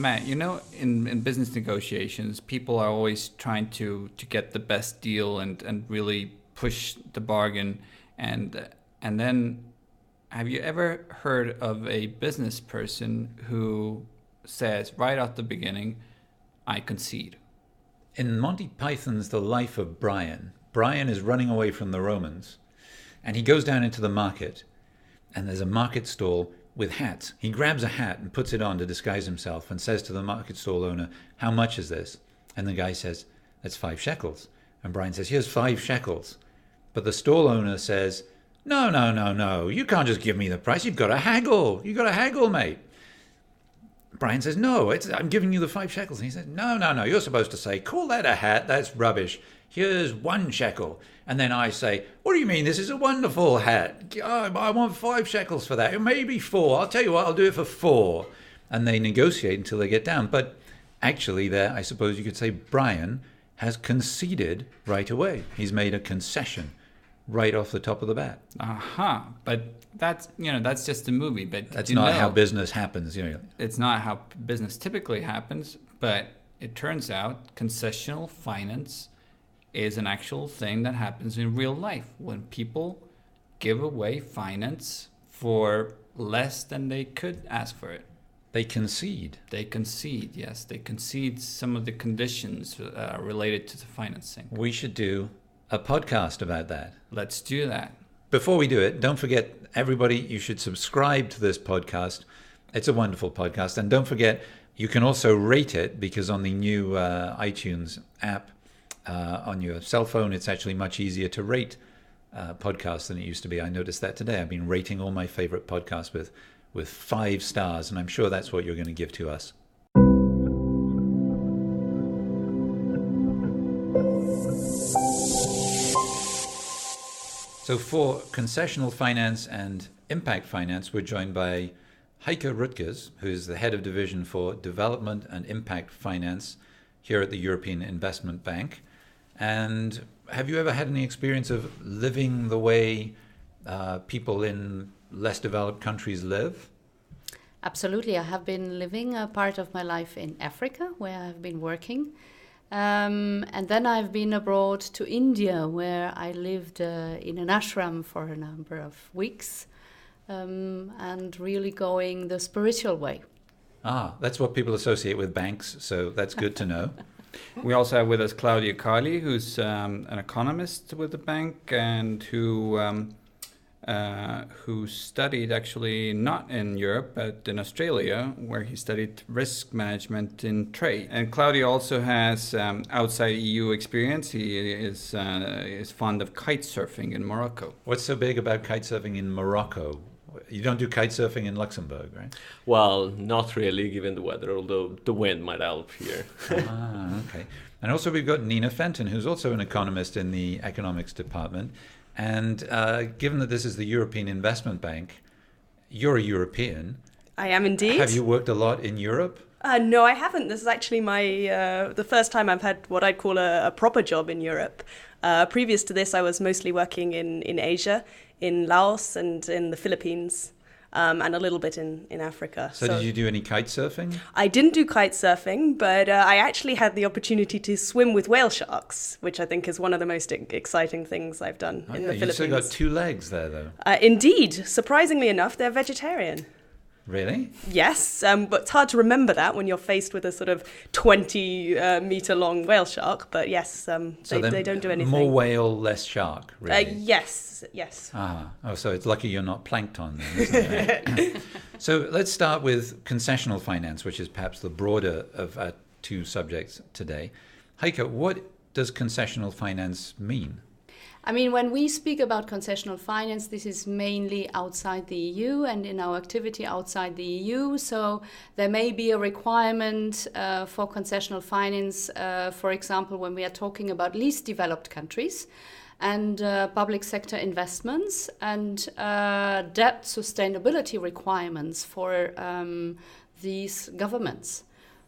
Matt, in business negotiations, people are always trying to get the best deal and really push the bargain. And then, have you ever heard of a business person who says right at the beginning, I concede? In Monty Python's The Life of Brian, Brian is running away from the Romans, and he goes down into the market, and there's a market stall with hats. He grabs a hat and puts it on to disguise himself and says to the market stall owner, how much is this? And the guy says, that's 5 shekels. And Brian says, here's 5 shekels. But the stall owner says, no, you can't just give me the price. You've got to haggle. You've got to haggle, mate. Brian says, no, I'm giving you the 5 shekels. And he says, no, you're supposed to say, call that a hat, that's rubbish. Here's 1 shekel. And then I say, what do you mean? This is a wonderful hat. I want 5 shekels for that. Maybe 4. I'll tell you what, I'll do it for 4. And they negotiate until they get down. But actually there, I suppose you could say Brian has conceded right away. He's made a concession right off the top of the bat. Aha. But that's just a movie. But that's not how business happens. It's not how business typically happens. But it turns out concessional finance is an actual thing that happens in real life when people give away finance for less than they could ask for it. They concede. Yes. They concede some of the conditions related to the financing. We should do a podcast about that. Let's do that. Before we do it, don't forget, everybody, you should subscribe to this podcast. It's a wonderful podcast. And don't forget, you can also rate it, because on the new iTunes app, on your cell phone, it's actually much easier to rate podcasts than it used to be. I noticed that today. I've been rating all my favorite podcasts with 5 stars, and I'm sure that's what you're going to give to us. So for concessional finance and impact finance, we're joined by Heike Ruettgers, who is the head of division for development and impact finance here at the European Investment Bank. And have you ever had any experience of living the way people in less developed countries live? Absolutely. I have been living a part of my life in Africa, where I've been working. And then I've been abroad to India, where I lived in an ashram for a number of weeks, and really going the spiritual way. That's what people associate with banks, so that's good to know. We also have with us Claudia Carli, who's an economist with the bank and who studied actually not in Europe but in Australia, where he studied risk management in trade. And Claudia also has outside EU experience. He is fond of kite surfing in Morocco. What's so big about kite surfing in Morocco? You don't do kite surfing in Luxembourg, right? Well, not really, given the weather, although the wind might help here. Okay. And also we've got Nina Fenton, who's also an economist in the economics department. And given that this is the European Investment Bank, you're a European. I am indeed. Have you worked a lot in Europe? No, I haven't. This is actually the first time I've had what I'd call a proper job in Europe. Previous to this, I was mostly working in Asia, in Laos and in the Philippines, and a little bit in Africa. So did you do any kite surfing? I didn't do kite surfing, but I actually had the opportunity to swim with whale sharks, which I think is one of the most exciting things I've done in the Philippines. You've still got 2 legs there, though. Indeed. Surprisingly enough, they're vegetarian. Really? Yes, but it's hard to remember that when you're faced with a sort of 20-meter-long whale shark. But yes, they don't do anything. More whale, less shark, really? Yes. So it's lucky you're not plankton then, isn't it? So let's start with concessional finance, which is perhaps the broader of our 2 subjects today. Heike, what does concessional finance mean? I mean, when we speak about concessional finance, this is mainly outside the EU and in our activity outside the EU. So there may be a requirement for concessional finance, for example, when we are talking about least developed countries and public sector investments and debt sustainability requirements for these governments.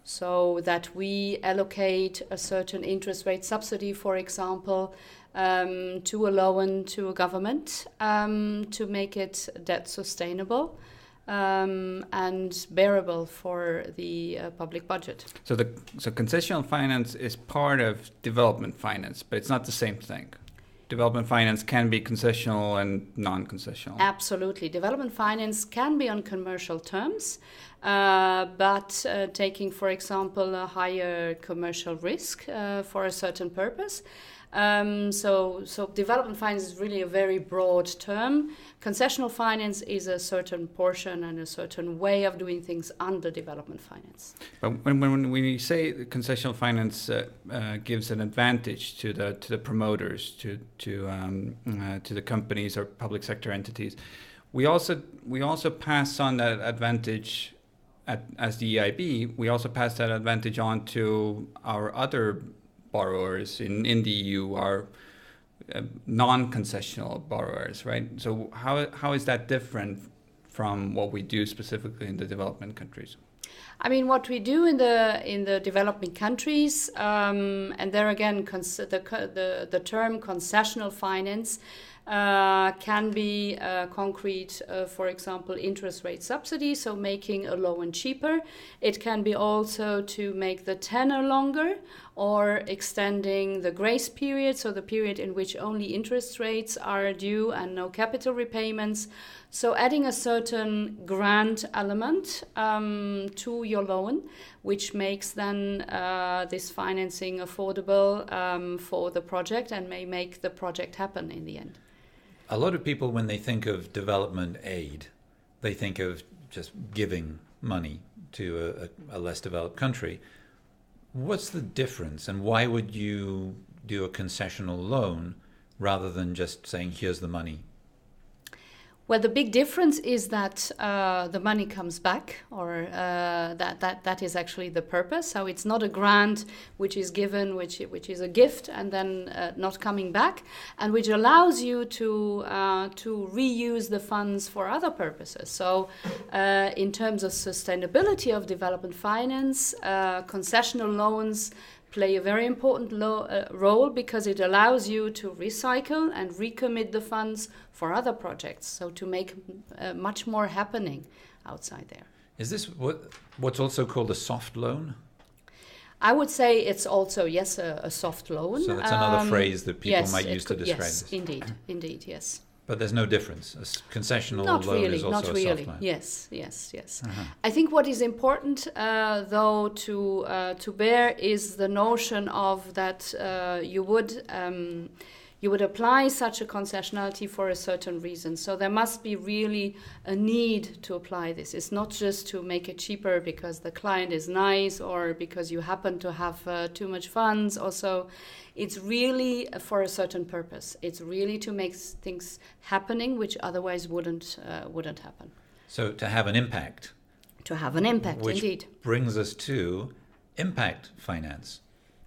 So that we allocate a certain interest rate subsidy, for example, to a loan to a government to make it debt sustainable. and bearable for the public budget. So concessional finance is part of development finance, but it's not the same thing. Development finance can be concessional and non-concessional. Absolutely. Development finance can be on commercial terms, but taking, for example, a higher commercial risk for a certain purpose. So development finance is really a very broad term. Concessional finance is a certain portion and a certain way of doing things under development finance. But when we say concessional finance gives an advantage to the promoters, to the companies or public sector entities, we also pass on that advantage as the EIB. We also pass that advantage on to our other borrowers in the EU, are non-concessional borrowers, right? So how is that different from what we do specifically in the development countries? I mean, what we do in the developing countries, and there again, the term concessional finance can be concrete, for example, interest rate subsidy, so making a loan cheaper. It can be also to make the tenor longer or extending the grace period, so the period in which only interest rates are due and no capital repayments. So adding a certain grant element to your loan, which makes then this financing affordable for the project and may make the project happen in the end. A lot of people, when they think of development aid, they think of just giving money to a less developed country. What's the difference, and why would you do a concessional loan rather than just saying, here's the money? Well, the big difference is that the money comes back, or that is actually the purpose. So it's not a grant which is given, which is a gift and then not coming back, and which allows you to reuse the funds for other purposes. So in terms of sustainability of development finance, concessional loans play a very important role because it allows you to recycle and recommit the funds for other projects, so to make much more happening outside there. Is this what's also called a soft loan? I would say it's also, yes, a soft loan. So that's another phrase that people might use to describe yes, this. Indeed, yes. But there's no difference. A concessional loan is also a soft loan. Yes. Uh-huh. I think what is important, though, to bear is the notion of that you would apply such a concessionality for a certain reason. So there must be really a need to apply this. It's not just to make it cheaper because the client is nice or because you happen to have too much funds. Also, it's really for a certain purpose. It's really to make things happening which otherwise wouldn't happen. So to have an impact. To have an impact, which indeed. Brings us to impact finance.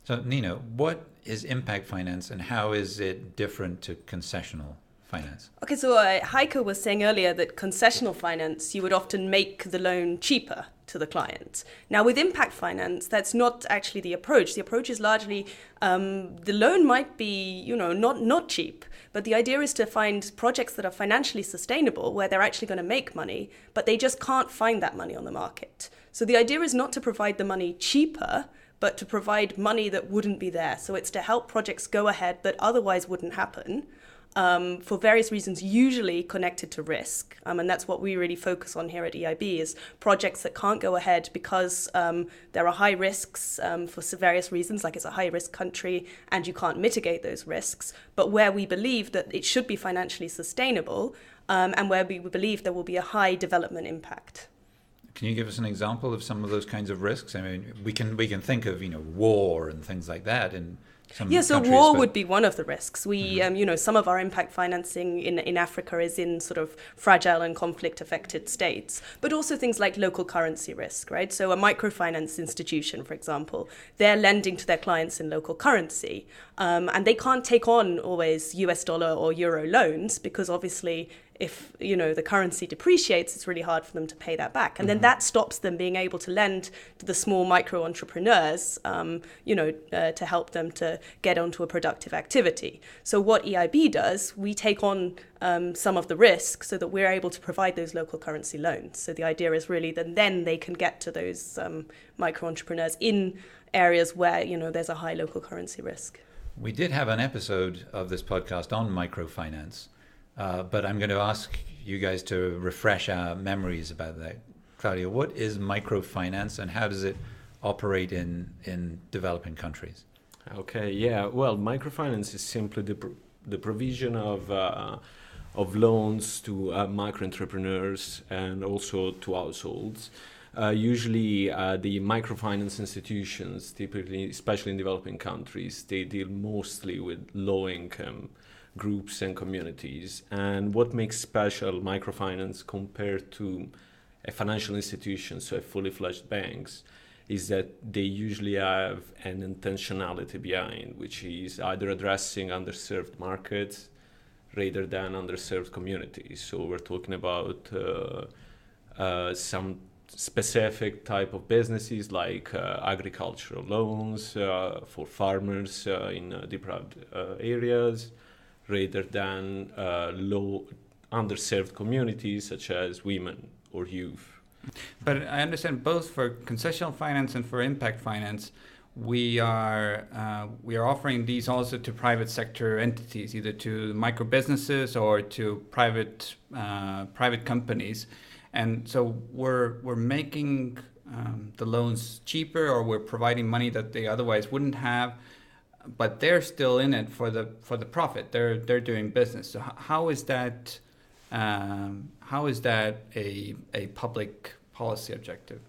So Nina, what is impact finance and how is it different to concessional finance? Okay, so Heike was saying earlier that concessional finance, you would often make the loan cheaper to the client. Now with impact finance, that's not actually the approach. The approach is largely, the loan might be, not cheap, but the idea is to find projects that are financially sustainable where they're actually going to make money, but they just can't find that money on the market. So the idea is not to provide the money cheaper, but to provide money that wouldn't be there. So it's to help projects go ahead that otherwise wouldn't happen for various reasons, usually connected to risk. And that's what we really focus on here at EIB, is projects that can't go ahead because there are high risks for various reasons, like it's a high-risk country and you can't mitigate those risks, but where we believe that it should be financially sustainable and where we believe there will be a high development impact. Can you give us an example of some of those kinds of risks? I mean, we can think of war and things like that in some countries. So war would be one of the risks. We, some of our impact financing in Africa is in sort of fragile and conflict-affected states, but also things like local currency risk, right? So a microfinance institution, for example, they're lending to their clients in local currency, and they can't take on always US dollar or euro loans because obviously if the currency depreciates, it's really hard for them to pay that back, and then that stops them being able to lend to the small micro entrepreneurs, to help them to get onto a productive activity. So what EIB does, we take on some of the risk so that we're able to provide those local currency loans. So the idea is really that then they can get to those micro entrepreneurs in areas where there's a high local currency risk. We did have an episode of this podcast on microfinance, but I'm going to ask you guys to refresh our memories about that. Claudia, what is microfinance and how does it operate in developing countries? Okay, yeah. Well, microfinance is simply the provision of loans to micro entrepreneurs and also to households. Usually the microfinance institutions, typically, especially in developing countries, they deal mostly with low-income groups and communities. And what makes special microfinance compared to a financial institution, so a fully fledged banks, is that they usually have an intentionality behind, which is either addressing underserved markets rather than underserved communities. So we're talking about some specific type of businesses like agricultural loans for farmers in deprived areas, rather than low underserved communities such as women or youth. But I understand both for concessional finance and for impact finance, we are offering these also to private sector entities, either to micro businesses or to private companies. And so we're making the loans cheaper, or we're providing money that they otherwise wouldn't have, but they're still in it for the profit. They're doing business. So how is that a public policy objective?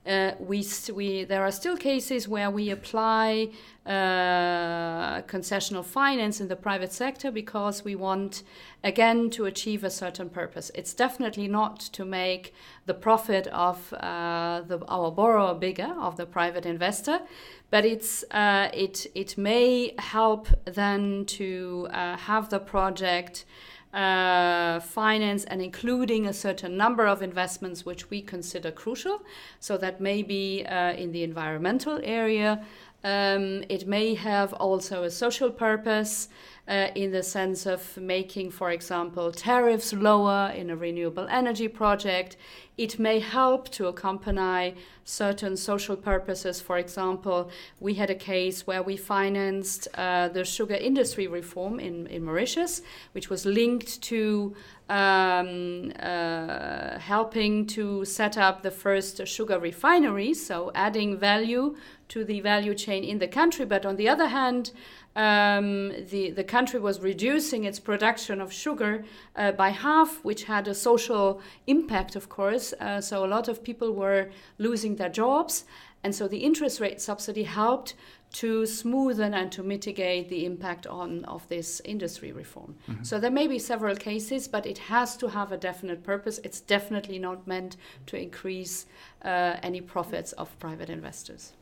There are still cases where we apply concessional finance in the private sector because we want, again, to achieve a certain purpose. It's definitely not to make the profit of our borrower bigger, of the private investor, but it may help then to have the project finance and including a certain number of investments which we consider crucial. So that may be in the environmental area. It may have also a social purpose in the sense of making, for example, tariffs lower in a renewable energy project. It may help to accompany certain social purposes. For example, we had a case where we financed the sugar industry reform in Mauritius, which was linked to helping to set up the first sugar refineries, so adding value to the value chain in the country. But on the other hand, the country was reducing its production of sugar by half, which had a social impact, of course. So a lot of people were losing their jobs. And so the interest rate subsidy helped to smoothen and to mitigate the impact of this industry reform. Mm-hmm. So there may be several cases, but it has to have a definite purpose. It's definitely not meant to increase any profits of private investors.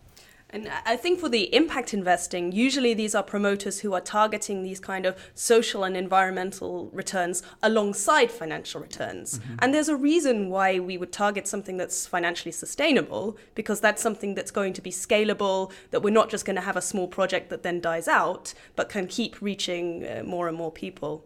And I think for the impact investing, usually these are promoters who are targeting these kind of social and environmental returns alongside financial returns. Mm-hmm. And there's a reason why we would target something that's financially sustainable, because that's something that's going to be scalable, that we're not just going to have a small project that then dies out, but can keep reaching more and more people.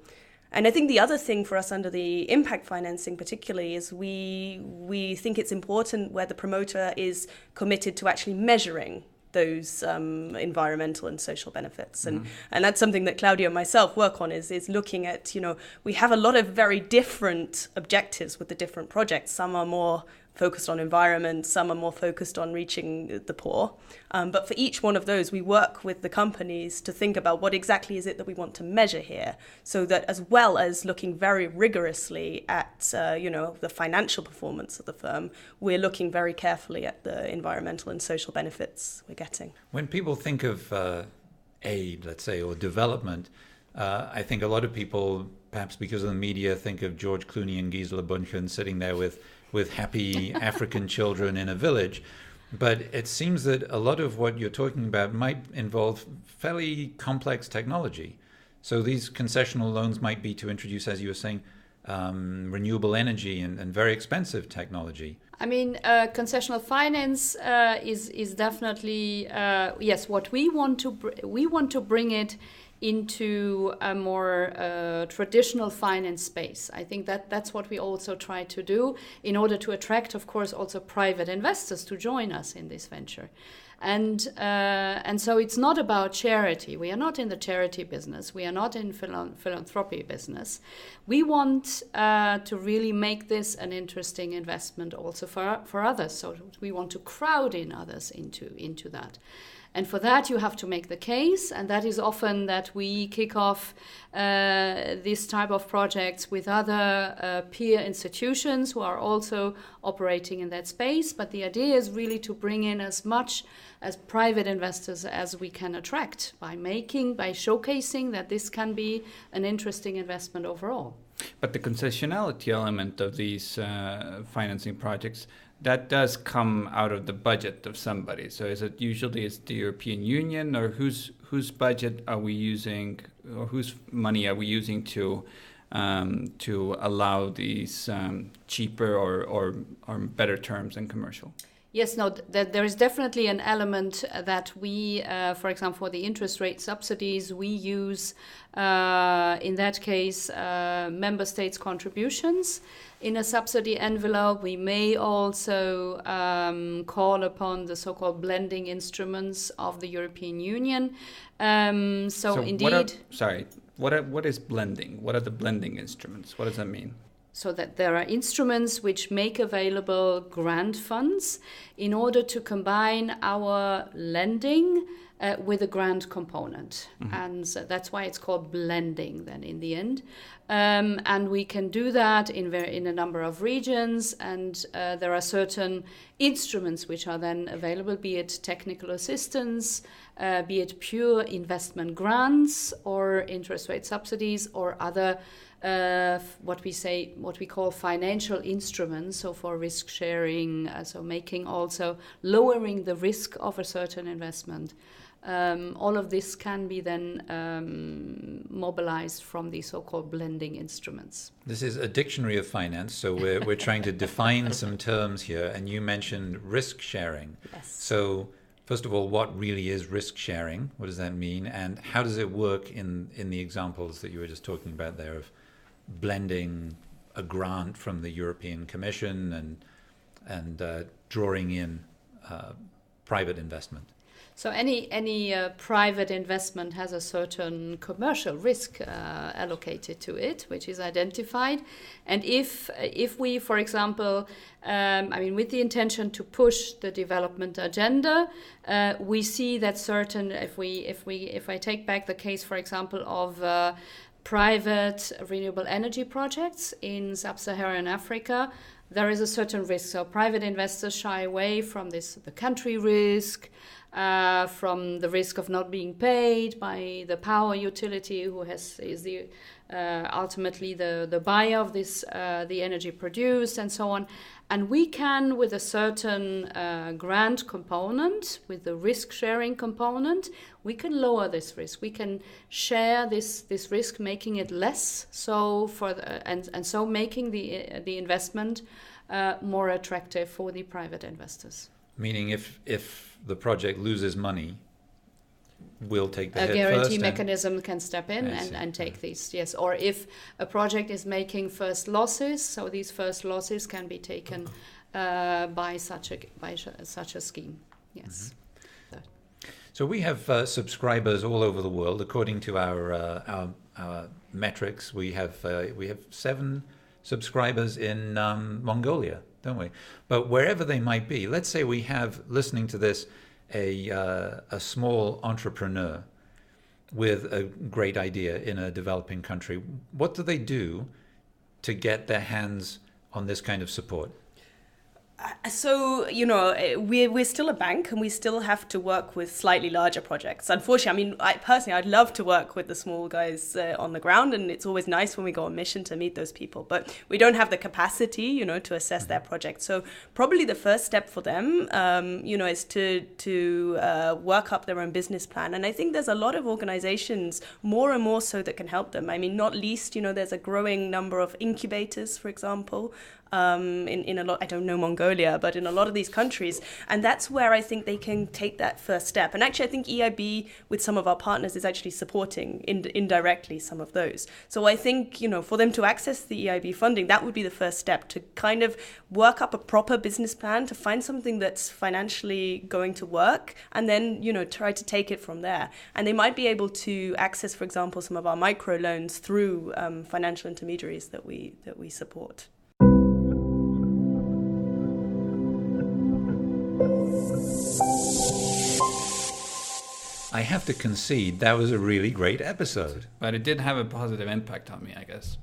And I think the other thing for us under the impact financing particularly is we think it's important where the promoter is committed to actually measuring those environmental and social benefits. And that's something that Claudia and myself work on is looking at, we have a lot of very different objectives with the different projects. Some are more focused on environment, some are more focused on reaching the poor. But for each one of those, we work with the companies to think about what exactly is it that we want to measure here, so that as well as looking very rigorously at the financial performance of the firm, we're looking very carefully at the environmental and social benefits we're getting. When people think of aid, let's say, or development, I think a lot of people, perhaps because of the media, think of George Clooney and Gisela Bündchen sitting there with happy African children in a village. But it seems that a lot of what you're talking about might involve fairly complex technology. So these concessional loans might be to introduce, as you were saying, renewable energy and very expensive technology. I mean, concessional finance is definitely yes. What we want to bring it into a more traditional finance space. I think that's what we also try to do in order to attract, of course, also private investors to join us in this venture. And so it's not about charity. We are not in the charity business. We are not in philanthropy business. We want to really make this an interesting investment also for others. So we want to crowd in others into that. And for that, you have to make the case, and that is often that we kick off this type of projects with other peer institutions who are also operating in that space. But the idea is really to bring in as much as private investors as we can attract by showcasing that this can be an interesting investment overall. But the concessionality element of these financing projects, that does come out of the budget of somebody. So is it usually it's the European Union, or whose budget are we using, or whose money are we using to allow these cheaper or better terms than commercial? Yes, no, there is definitely an element that we, for example, for the interest rate subsidies, we use, in that case, member states' contributions in a subsidy envelope. We may also call upon the so-called blending instruments of the European Union. So indeed... What is blending? What are the blending instruments? What does that mean? So that there are instruments which make available grant funds in order to combine our lending with a grant component. Mm-hmm. And so that's why it's called blending then in the end. And we can do that in a number of regions, and there are certain instruments which are then available, be it technical assistance, be it pure investment grants or interest rate subsidies or other what we call financial instruments, so for risk sharing, so lowering the risk of a certain investment. All of this can be then mobilized from the so-called blending instruments. This is a dictionary of finance, so we're trying to define some terms here, and you mentioned risk sharing. Yes. So first of all, what really is risk sharing? What does that mean? And how does it work in the examples that you were just talking about there of blending a grant from the European Commission and drawing in private investment? So any private investment has a certain commercial risk allocated to it, which is identified. And if we, for example, with the intention to push the development agenda, we see that certain. If I take back the case, for example, of private renewable energy projects in sub-Saharan Africa, there is a certain risk. So private investors shy away from the country risk, from the risk of not being paid by the power utility, who is ultimately the buyer of this the energy produced, and so on. And we can, with a certain grant component, with the risk sharing component, we can lower this risk. We can share this risk, making it less, so so making the investment more attractive for the private investors. Meaning, if the project loses money, we'll take the hit first. A guarantee mechanism can step in and take these, yes. Or if a project is making first losses, so these first losses can be taken by such a scheme, yes. Mm-hmm. So we have subscribers all over the world. According to our metrics, we have 7 subscribers in Mongolia, don't we? But wherever they might be, let's say we have, listening to this, a small entrepreneur with a great idea in a developing country. What do they do to get their hands on this kind of support? So, we're still a bank and we still have to work with slightly larger projects. Unfortunately, I mean, I'd love to work with the small guys on the ground, and it's always nice when we go on mission to meet those people. But we don't have the capacity, to assess their project. So probably the first step for them, is to work up their own business plan. And I think there's a lot of organizations, more and more so, that can help them. I mean, not least, there's a growing number of incubators, for example, in a lot, I don't know Mongolia, but in a lot of these countries. And that's where I think they can take that first step. And actually, I think EIB, with some of our partners, is actually supporting indirectly some of those. So I think, for them to access the EIB funding, that would be the first step, to kind of work up a proper business plan, to find something that's financially going to work, and then, try to take it from there. And they might be able to access, for example, some of our micro loans through financial intermediaries that we support. I have to concede that was a really great episode. But it did have a positive impact on me, I guess.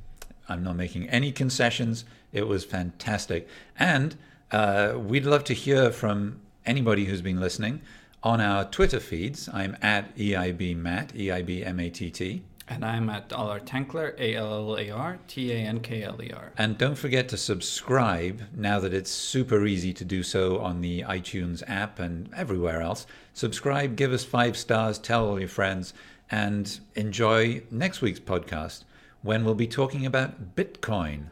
I'm not making any concessions. It was fantastic. And we'd love to hear from anybody who's been listening on our Twitter feeds. I'm at EIBMatt, EIBMATT. And I'm at Tankler, ALLARTANKLER. And don't forget to subscribe now that it's super easy to do so on the iTunes app and everywhere else. Subscribe, give us 5 stars, tell all your friends, and enjoy next week's podcast when we'll be talking about Bitcoin.